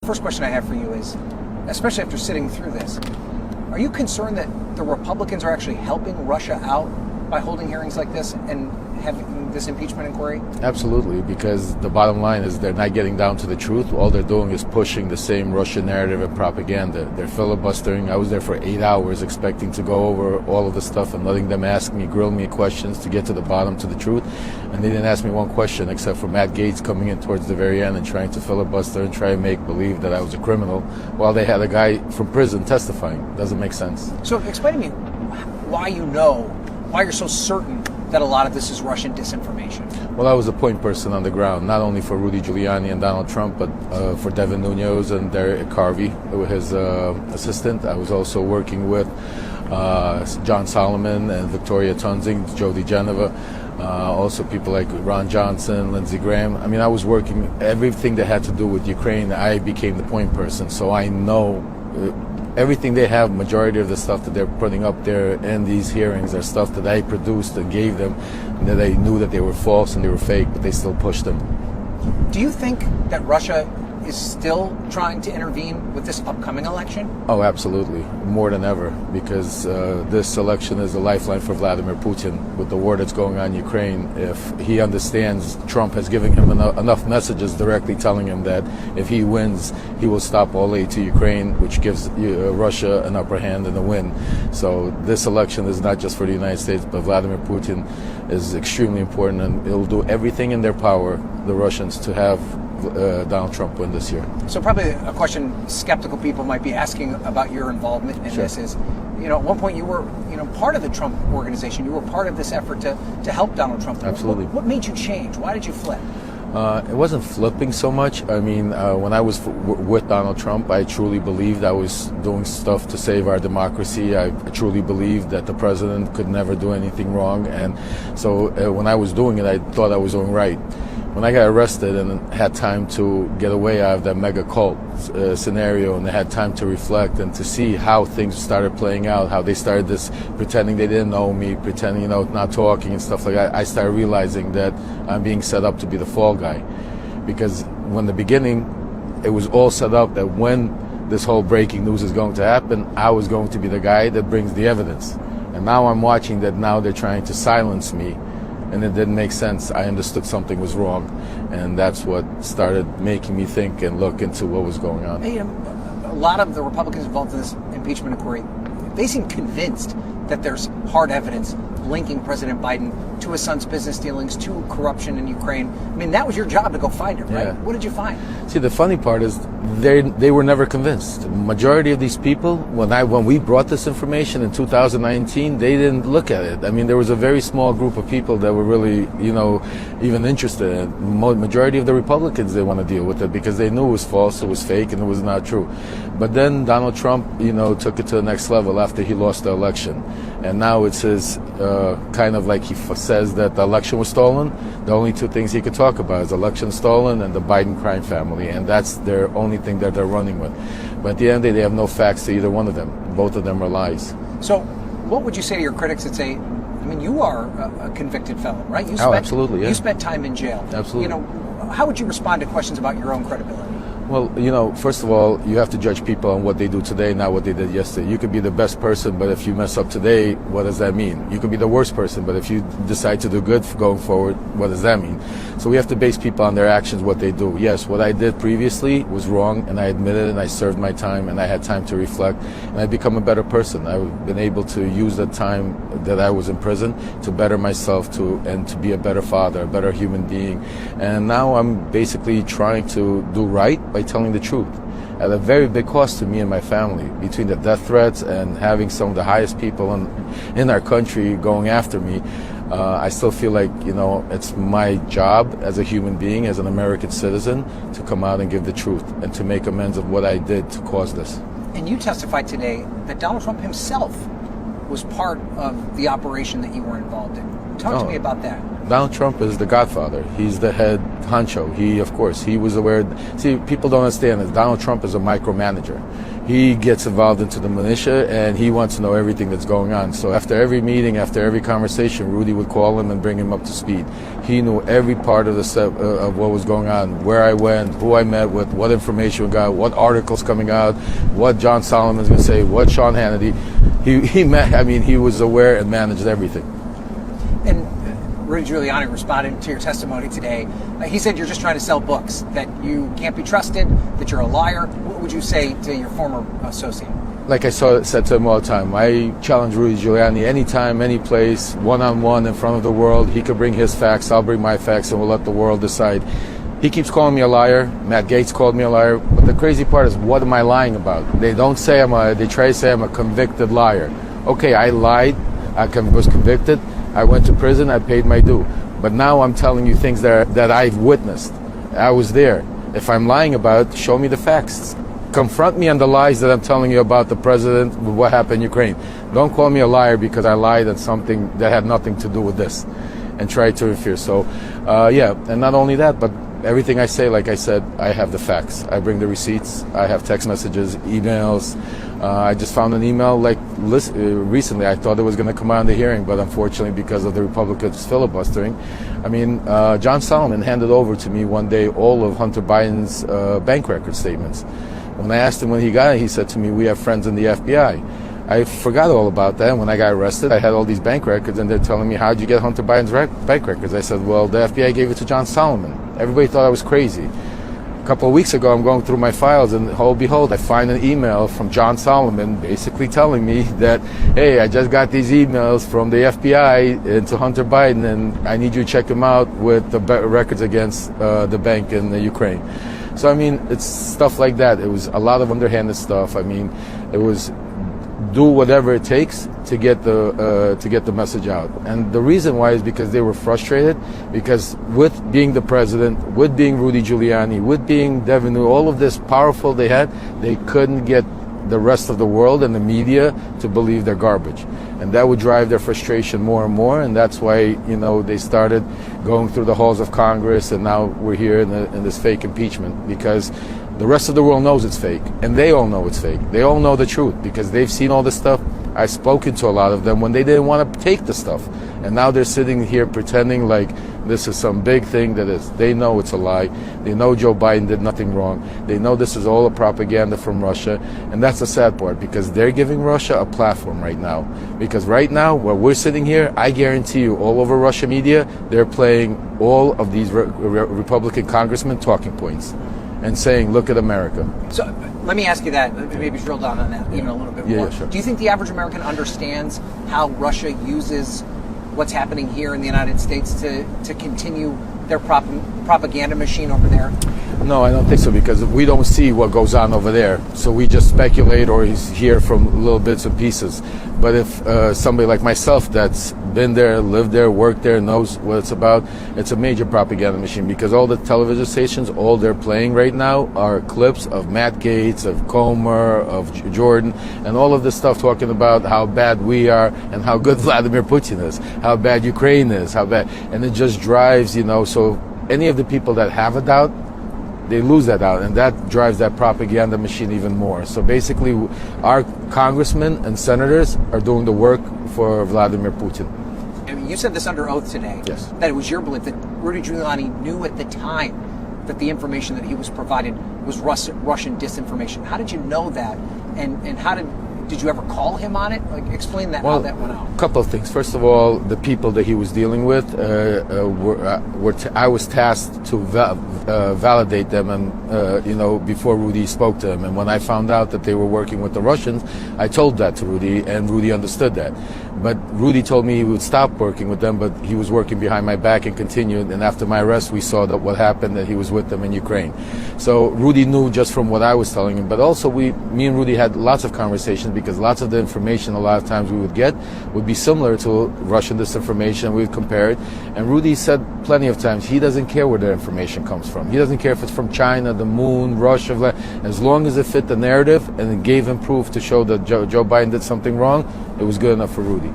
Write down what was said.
First question I have for you is, especially after sitting through this, are you concerned that the Republicans are actually helping Russia out by holding hearings like this and having this impeachment inquiry? Absolutely, because the bottom line is they're not getting down to the truth. All they're doing is pushing the same Russian narrative and propaganda. They're filibustering. I was there for 8 hours expecting to go over all of the stuff and letting them ask me, grill me questions to get to the bottom, to the truth. And they didn't ask me one question except for Matt Gaetz coming in towards the very end and trying to filibuster and try and make believe that I was a criminal while they had a guy from prison testifying. Doesn't make sense. So explain to me why you're so certain that a lot of this is Russian disinformation. Well, I was a point person on the ground, not only for Rudy Giuliani and Donald Trump, but for Devin Nunes and Derek Carvey, his assistant. I was also working with John Solomon and Victoria Tunzing, Joe DeGeneva, also people like Ron Johnson, Lindsey Graham. I mean, I was working everything that had to do with Ukraine. I became the point person, so I know everything they have. Majority of the stuff that they're putting up there in these hearings are stuff that I produced and gave them, and that they knew that they were false and they were fake, but they still pushed them. Do you think that Russia is still trying to intervene with this upcoming election? Oh, absolutely. More than ever, because this election is a lifeline for Vladimir Putin with the war that's going on in Ukraine. If he understands, Trump has given him enough messages directly telling him that if he wins, he will stop all aid to Ukraine, which gives Russia an upper hand and a win. So this election is not just for the United States, but Vladimir Putin is extremely important, and it will do everything in their power, the Russians, to have Donald Trump win this year. So probably a question skeptical people might be asking about your involvement in this is, at one point you were, part of the Trump organization. You were part of this effort to help Donald Trump. Absolutely. What made you change? Why did you flip? It wasn't flipping so much. I mean, when I was with Donald Trump, I truly believed I was doing stuff to save our democracy. I truly believed that the president could never do anything wrong. And so when I was doing it, I thought I was doing right. When I got arrested and had time to get away out of that mega cult scenario, and I had time to reflect and to see how things started playing out, how they started this pretending they didn't know me, pretending, not talking and stuff like that, I started realizing that I'm being set up to be the fall guy. Because when the beginning, it was all set up that when this whole breaking news is going to happen, I was going to be the guy that brings the evidence. And now I'm watching that now they're trying to silence me. And it didn't make sense. I understood something was wrong, and that's what started making me think and look into what was going on. Hey, a lot of the Republicans involved in this impeachment inquiry, they seem convinced that there's hard evidence linking President Biden to his son's business dealings, to corruption in Ukraine. I mean, that was your job to go find it, right? Yeah. What did you find? See, the funny part is they were never convinced. The majority of these people, when we brought this information in 2019, they didn't look at it. I mean, there was a very small group of people that were really, even interested in it. Majority of the Republicans, they want to deal with it because they knew it was false, it was fake, and it was not true. But then Donald Trump, took it to the next level after he lost the election. And now it's his, kind of like he says that the election was stolen. The only two things he could talk about is election stolen and the Biden crime family. And that's their only thing that they're running with. But at the end of the day, they have no facts to either one of them. Both of them are lies. So what would you say to your critics that say, you are a convicted felon, right? Absolutely, yeah. You spent time in jail. Absolutely. How would you respond to questions about your own credibility? Well, first of all, you have to judge people on what they do today, not what they did yesterday. You could be the best person, but if you mess up today, what does that mean? You could be the worst person, but if you decide to do good going forward, what does that mean? So we have to base people on their actions, what they do. Yes, what I did previously was wrong, and I admitted it, and I served my time, and I had time to reflect, and I've become a better person. I've been able to use the time that I was in prison to better myself and to be a better father, a better human being. And now I'm basically trying to do right by telling the truth at a very big cost to me and my family, between the death threats and having some of the highest people in our country going after me. I still feel like, it's my job as a human being, as an American citizen, to come out and give the truth and to make amends of what I did to cause this. And you testified today that Donald Trump himself was part of the operation that you were involved in. Talk to me about that. Donald Trump is the godfather. He's the head honcho. Of course, he was aware. See, people don't understand that Donald Trump is a micromanager. He gets involved into the minutia, and he wants to know everything that's going on. So after every meeting, after every conversation, Rudy would call him and bring him up to speed. He knew every part of the step of what was going on, where I went, who I met with, what information we got, what articles coming out, what John Solomon's going to say, what Sean Hannity. He was aware and managed everything. And Rudy Giuliani responded to your testimony today. He said you're just trying to sell books, that you can't be trusted, that you're a liar. What would you say to your former associate? Like I said to him all the time, I challenge Rudy Giuliani anytime, any place, one-on-one in front of the world. He could bring his facts, I'll bring my facts, and we'll let the world decide. He keeps calling me a liar. Matt Gaetz called me a liar. But the crazy part is, what am I lying about? They don't say they try to say I'm a convicted liar. Okay, I lied. I was convicted. I went to prison. I paid my due. But now I'm telling you things that I've witnessed. I was there. If I'm lying about it, show me the facts. Confront me on the lies that I'm telling you about the president, what happened in Ukraine. Don't call me a liar because I lied on something that had nothing to do with this and try to interfere. So, and not only that, but everything I say, like I said, I have the facts. I bring the receipts. I have text messages, emails. I just found an email recently. I thought it was going to come out in the hearing, but unfortunately, because of the Republicans filibustering, John Solomon handed over to me one day all of Hunter Biden's bank record statements. When I asked him when he got it, he said to me, "We have friends in the FBI." I forgot all about that. And when I got arrested, I had all these bank records, and they're telling me, "How'd you get Hunter Biden's bank records?" I said, "Well, the FBI gave it to John Solomon." Everybody thought I was crazy. A couple of weeks ago, I'm going through my files, and lo and behold, I find an email from John Solomon basically telling me that, "Hey, I just got these emails from the FBI into Hunter Biden, and I need you to check them out with the records against the bank in the Ukraine." So, it's stuff like that. It was a lot of underhanded stuff. It was do whatever it takes to get the message out. And the reason why is because they were frustrated, because with being the president, with being Rudy Giuliani, with being Devin Nunes, all of this powerful they had, they couldn't get the rest of the world and the media to believe they're garbage. And that would drive their frustration more and more, and that's why, they started going through the halls of Congress, and now we're here in this fake impeachment, because the rest of the world knows it's fake, and they all know it's fake. They all know the truth, because they've seen all this stuff. I've spoken to a lot of them when they didn't want to take the stuff, and now they're sitting here pretending like this is some big thing that is. They know it's a lie. They know Joe Biden did nothing wrong. They know this is all a propaganda from Russia, and that's the sad part, because they're giving Russia a platform right now. Because right now, while we're sitting here, I guarantee you, all over Russia media, they're playing all of these Republican congressmen talking points and saying, "Look at America." So let me ask you that, maybe drill down on that even a little bit more. Yeah, sure. Do you think the average American understands how Russia uses what's happening here in the United States to continue their propaganda machine over there? No, I don't think so, because we don't see what goes on over there. So we just speculate or hear from little bits and pieces. But if somebody like myself that's been there, lived there, worked there, knows what it's about, it's a major propaganda machine, because all the television stations, all they're playing right now are clips of Matt Gaetz, of Comer, of Jordan, and all of this stuff talking about how bad we are and how good Vladimir Putin is, how bad Ukraine is, how bad, and it just drives, so any of the people that have a doubt, they lose that out, and that drives that propaganda machine even more. So basically, our congressmen and senators are doing the work for Vladimir Putin. You said this under oath today. Yes. That it was your belief that Rudy Giuliani knew at the time that the information that he was provided was Russian disinformation. How did you know that? And how did you ever call him on it? Explain that, how that went out. A couple of things. First of all, the people that he was dealing with, I was tasked to validate them, and before Rudy spoke to them. And when I found out that they were working with the Russians, I told that to Rudy, and Rudy understood that. But Rudy told me he would stop working with them, but he was working behind my back and continued. And after my arrest, we saw that what happened, that he was with them in Ukraine. So Rudy knew just from what I was telling him. But also, me and Rudy had lots of conversations, because lots of the information a lot of times we would get would be similar to Russian disinformation. We would compare it. And Rudy said plenty of times he doesn't care where the information comes from. He doesn't care if it's from China, the moon, Russia, as long as it fit the narrative and it gave him proof to show that Joe Biden did something wrong, it was good enough for Rudy.